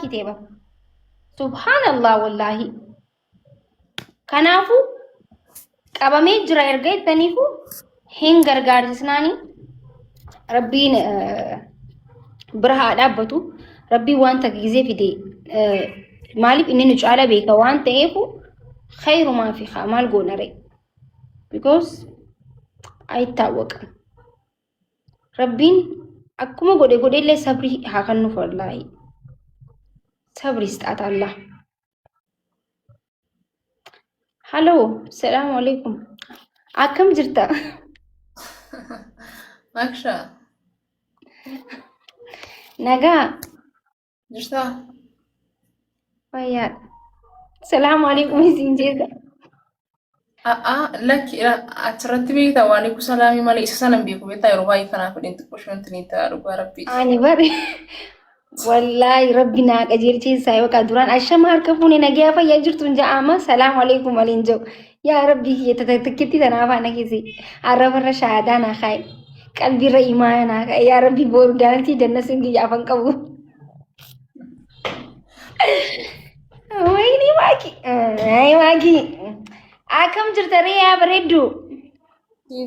كتابة سبحان الله والله كنافو قبامي جرا ارغيت تنيفو هين غرغار جسناني ربين برها دابتو ربي وانت غيزي في دي مالف اني نجعل بيك وانت ايفو خير ما في خامال غونري because አይታወቅ ረቢን አኩመ ጎዴ ጎዴ ላይ ሰብሪ ሀከኑ ፈላይ ሰብሪ ስጣት አላህ ሃሎ ሰላም አለይኩም አከም ጅርታ ማክሻ ነጋ ጅርታ ወያ ሰላም አለይኩም ሲንጀታ lakki achirratti beektaa waan eegu salaamii malee isa sanan beeku beektaa yeroo baay'ee kanaaf fedhin xiqqoo shantanii ta'a dhugaa rabbii. Ani bari wallahi rabbi naa qajeelchisaa yookaan duraan ashama harka fuune nagaya fayyaa jirtu hin ja'ama salaam alaykum waliin jiru yaa rabbi tikkitti tanaaf ana kisi arrabarra shaadaa naa kaayi qalbiirra imaana naa kaayi yaa rabbi booru daantii dannasin guyyaafan qabu. Wayni waaki ay waaki. Akam jirta yaa bareeddu.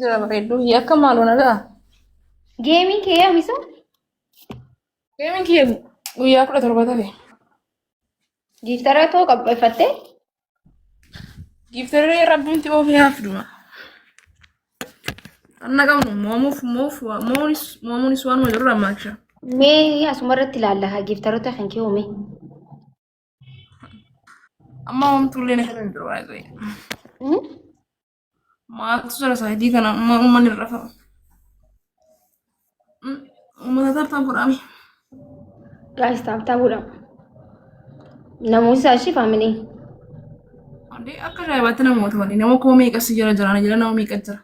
Jira bareeddu yakka maaloo nagaa. Geemiin kee yaamisu? Geemiin kee guyyaa 17 tafe. Giftara too qabbafattee? Giftaree rabbiin ti oofee hafduma. Anna qabnu moomunis waan wajjirra maaksha. Mee asumarratti ilaalla giftaroota kan kee uume. Amma homtuullee na kan jiru baay'ee. Maaltu jala saayitii kana uummanni irra fa'a. Uummata tartaan godhame. Guys, taaptaa godhama. Namoonni saashii faamilii. Ande akka ajaa'ibaatti namoota waliin nama koo meeqas jira jiraan jira nama meeqa jira.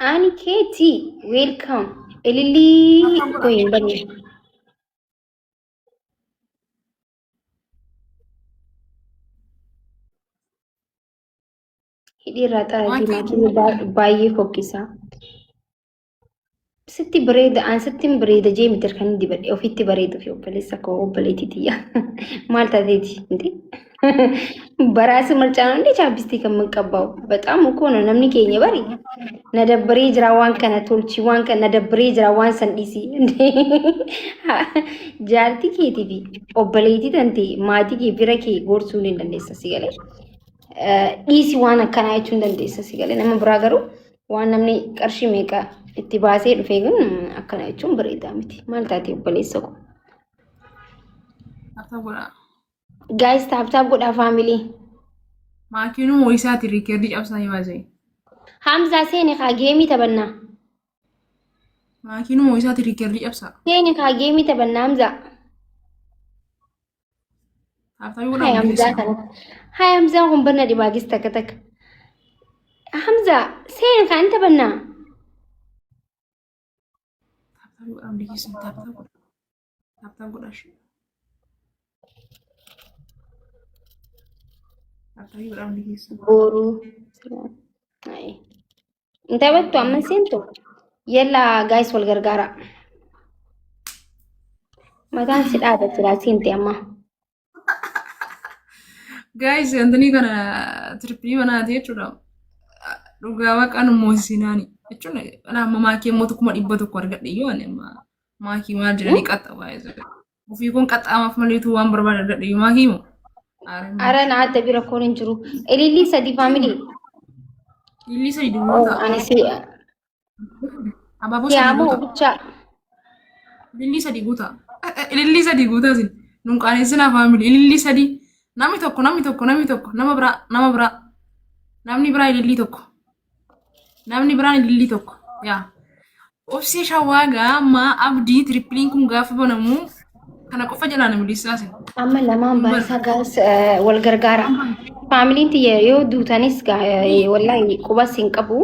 Ani keeti welcome. Ililii koyin bani. Hidhiirraa xaartii maatii baay'ee fokkisaa. Sitti bareeda aan sittiin bareeda jee mitir kan dibadhe ofitti bareedu fi obboleessa koo obboleettiitiyya maal taateeti inti baraasi marcaan hundi chaabistii kan qabba'u በጣም እኮ ነው namni keenya bari na dabbaree jira waan kana tolchi waan kana na dabbaree jira waan san dhisi jaartii keetii fi obboleettii tante maatii kee bira kee gorsuu ni dandeessa si galee dhiisi waan akkanaa jechuun dandeessa si galee nama biraa garuu waan namni qarshii meeqa itti baasee dhufee kun akkana jechuun bareedaa miti maal taatee obboleessa ko guys taap godhaa faamilii maakiinuu moo'isaati riikeerdii cabsanii baasee hamza seeni kaa geemii taphannaa maakiinuu moo'isaati riikeerdii cabsaa seeni kaa geemii taphannaa hamza hay hamza kana hay hamza kun banna dhibaagis takka takka hamza seeni kaa inni taphannaa I'm using tap good. After you am using boru ay inta battu amma sento yalla guys wal gargara matan si dhaaba jira sente amma guys antani kana tripli wana jechuudha dhugaa waaqan moosinaani jechuun ana maakii mootu kuma dhibba tokko argadhe yoo ani maakii waan jiranii qaxxabaa ofii kun qaxxaamaaf maleetu waan barbaada argadhe yoo maakii moo ara na adda bira koon hin jiru ililli sadi family ililli sadi duwwaata ani si abaaboo sadi guuta bicha ililli sadi guuta sin nun qaaneessina family ililli sadi namni tokko nama biraa namni biraa ililli tokko namni biraan ililli tokko yaa obsee shawaagaa amma abdii tripliin kun gaafa banamu kana qofa jalaa nama lisaasin amma lamaan baasaa gaas wal gargaara faamiliin tiyya yoo duutanis wallahi qubas hin qabu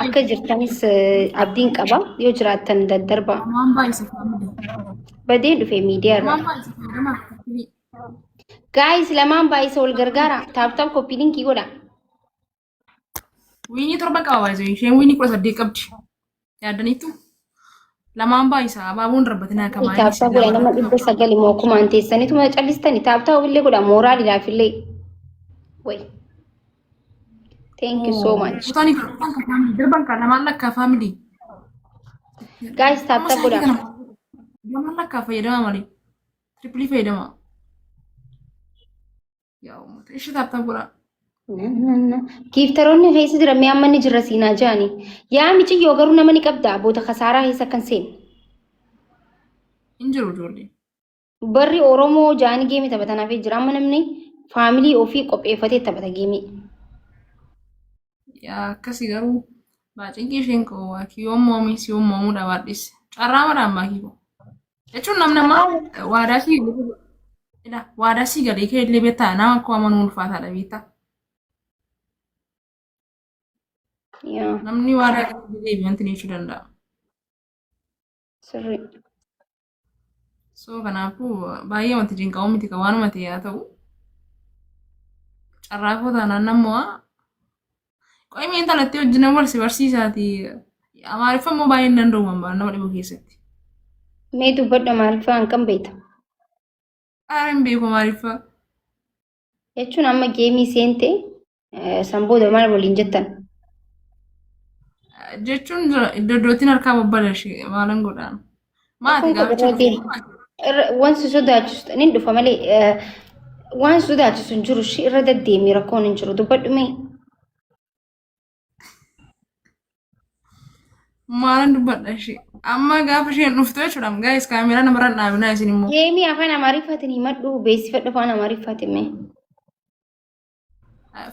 akka jirtanis abdiin qaba yoo jiraattan daddarba badee dhufe miidiyaa irra guys lamaan baay'isa wal gargaara taap koppii linkii godha Winnie torba qaba baay'ee isheen winnie 18 qabdi yaadaniitu lamaan baay'isa abaaboon darbatinaa kamaa inni Taaptaa godha nama dhibba sagali moo kumaan teessaniitu calistani taaptaa illee godha mooraaliidhaaf illee. Way. Thank you so much. kutaanii kan family darban kan lamaan lakkaa family Guys taaptaa godha. lamaan lakkaa fayyadama malee triplii fayyadama yaa uummata ishee taaptaa godha. Giiftaroonni keessa jiran mi'a amma ni jirra siinaa jaani. Yaa miciyyoo garuu nama ni qabda aboota kasaaraa keessa kan seenu. Hin jiru ijoollee. Barri Oromoo jaanii geemii taphatanaaf jira amma namni faamilii ofii qopheeffatee taphata geemii. Yaa akkasii garuu baacinqii isheen qowwaa kiyyoon moomii siyoon moomuu dhabaadhis carraa maraan baakii qaba. Jechuun namni ammaa waadaa sii galee kee illee beektaa nama akka amanuu ulfaataadha beektaa. Namni waadaa galee deebii wanti ni jechuu danda'a. Sirrii. So kanaafuu baay'ee wanti jinqaa'uu miti kan waanuma ta'e haa ta'u. Carraafoo taanaan nammoo qo'imee intalatti wajjin barsiisaati. Amaariffaa immoo baay'ee hin danda'u nama dhibuu keessatti. Mee dubbadhu Amaariffaa hanqan beekta. Hin beeku Amaariffaa. Jechuun amma geemii seente sanbooda maal waliin jettan. Jechuun iddootiin harkaa babbala ishee maalan godhaan. Maati gaafa wanti sodaachisu ni dhufa malee waan sodaachisu hin jiru irra deddeemee rakkoon hin jiru dubbadhu mee. Maalan dubbadha ishee amma gaafa isheen dhuftu jechuudha gaa'is kaameraa namarraan dhaabinaa isin immoo. Geemii afaan Amaariffaatiin himadhu beeksifadhu afaan Amaariffaatiin mee.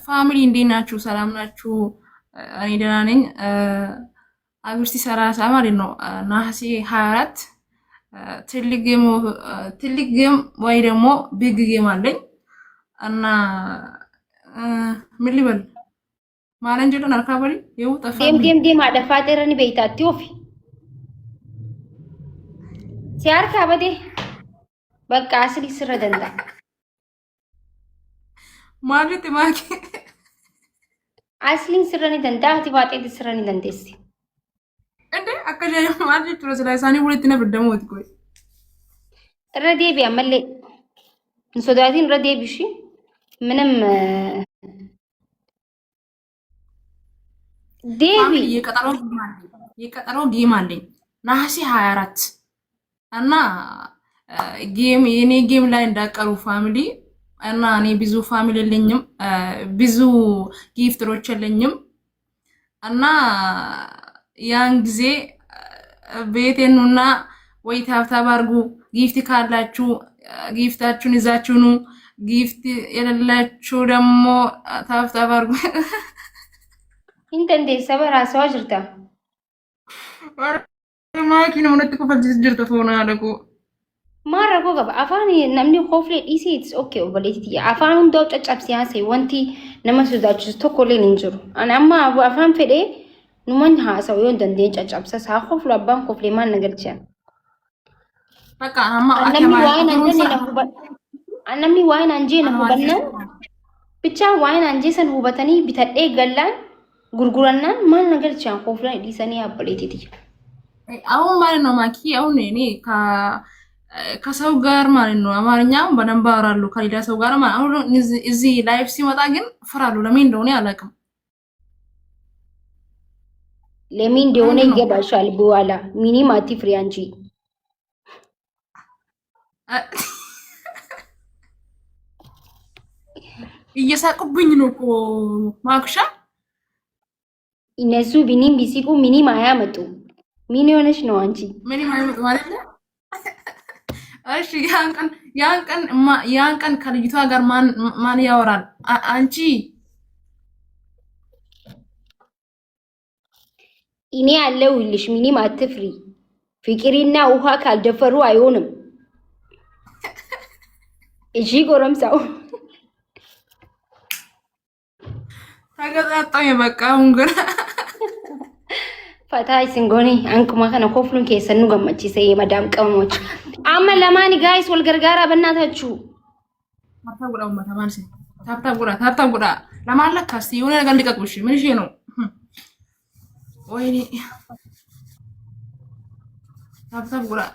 Faamilii እንዴት ናችሁ? ሰላም ናችሁ? እኔ ደህና ነኝ። አጉስቲ 30 ማለት ነው ነሐሴ 24 ትልቅ ጌም ወይ ደግሞ ቢግ ጌም አለኝ እና ምን ልበል ማለን ጀደን አርካበሪ ይው ጠፋ ጌም አደፋጠረን በይታቲ ኦፊ ሲያርካ በዴ በቃ አስሊ ስረደንዳ ማለት ማኪ አስሊን ስረኒ ደንዳ አቲባጤ ስረኒ ደንዴስ እንዴ አከጃይ ማለት ነው ስለሳኒ ሁለት ነበር ደሞት ቆይ ረዴቢ አመለ እንሶዳቲን ረዴቢ እሺ ምንም ዴቢ የቀጠሮ ጌም አለኝ ነሐሴ 24 እና ጌም የኔ ጌም ላይ እንዳቀሩ ፋሚሊ እና እኔ ብዙ ፋሚሊ የለኝም ብዙ ጊፍትሮች የለኝም እና ያን ጊዜ ቤቴኑና ወይ ታብታብ አድርጉ ጊፍት ካላችሁ ጊፍታችሁን ይዛችሁ ኑ ጊፍት የሌላችሁ ደግሞ ታብታብ አድርጉ እንዴ ሰበራ ሰው አጅርታ ማኪና ምንት ኮፈል ጅርተ ሆነ አለቁ ማረጎ ገባ አፋን namni hofle dhiisiits okay obaleeti afaan hundoo caccabsiyaase wanti nama sodaachisu tokko illee hin jiru ani amma afaan fedhee numan haasawu yoo dandeen caccabsa saa hoflu abbaan koflee maal nagalchan baka amma namni waa'een anjee na hubannan bichaa waa'een anjee san hubatanii bitadhee gallaan gurgurannaan maal nagalchan hoflan dhiisanii abbaleetiiti አሁን ማለት ነው ማኪ አሁን እኔ ከሰው ጋር ማለት ነው አማርኛውን በደንብ አወራለሁ ከሌላ ሰው ጋር ማለት አሁን እዚህ ላይቭ ሲመጣ ግን እፈራለሁ ለምን እንደሆነ አላውቅም ለምን እንደሆነ ይገባሻል በኋላ ሚኒም አትፍሪ አንቺ እየሳቁብኝ ነው እኮ ማክሻ እነሱ ቢኒም ቢሲቁ ሚኒም አያመጡ ምን ሆነሽ ነው አንቺ ሚኒም አያመጡ ማለት ነው እሺ ያን ቀን ከልጅቷ ጋር ማን ያወራል አንቺ እኔ አለሁልሽ ሚኒም አትፍሪ ፍቅሪና ውሃ ካልደፈሩ አይሆንም እሺ ጎረምሳው ታገጣጣው የበቃውን ግን ፈታይ ሲንጎኒ አንኩማ ከነ ኮፍሉን ከሰኑ ገመቺ ሰይ ማዳም ቀሞች አማ ለማኒ ጋይስ ወልገርጋራ በእናታችሁ ታታጉራው ማታማንሲ ታታጉራ ለማለካስ የሆነ ነገር ሊቀቁሽ ምን እሺ ነው ወይኔ Taaptaap godhaa.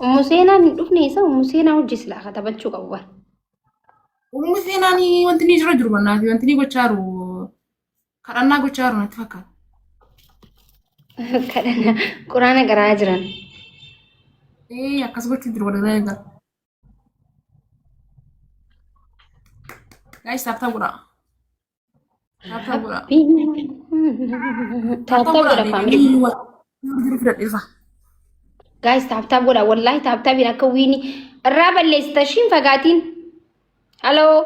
Umuseenaan hin dhufne isa umuseenaa hojii silaa katabachuu qabu bara. Uumni seenaan wanti ni jira jiru bannaafi wanti ni gochaa jiru kadhannaa gochaa jiru natti fakkaata. Kadhannaa quraana garaa jiran. Akkas gochuu jiru walirraa eegaa. Guys, taaptaap godhaa. Taaptaap godhaa. Taaptaap godha faamilii. Guys, taaptaap godha wallahi taaptaapiin akka wiini irraa balleessita ishiin fagaatiin. Haloo.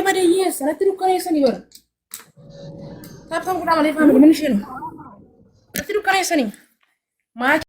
Baadiyyaa sanatti dukkaneessanii bara. Taaptaap godhaa malee faamilii mana ishee nu. Sanatti dukkaneessanii.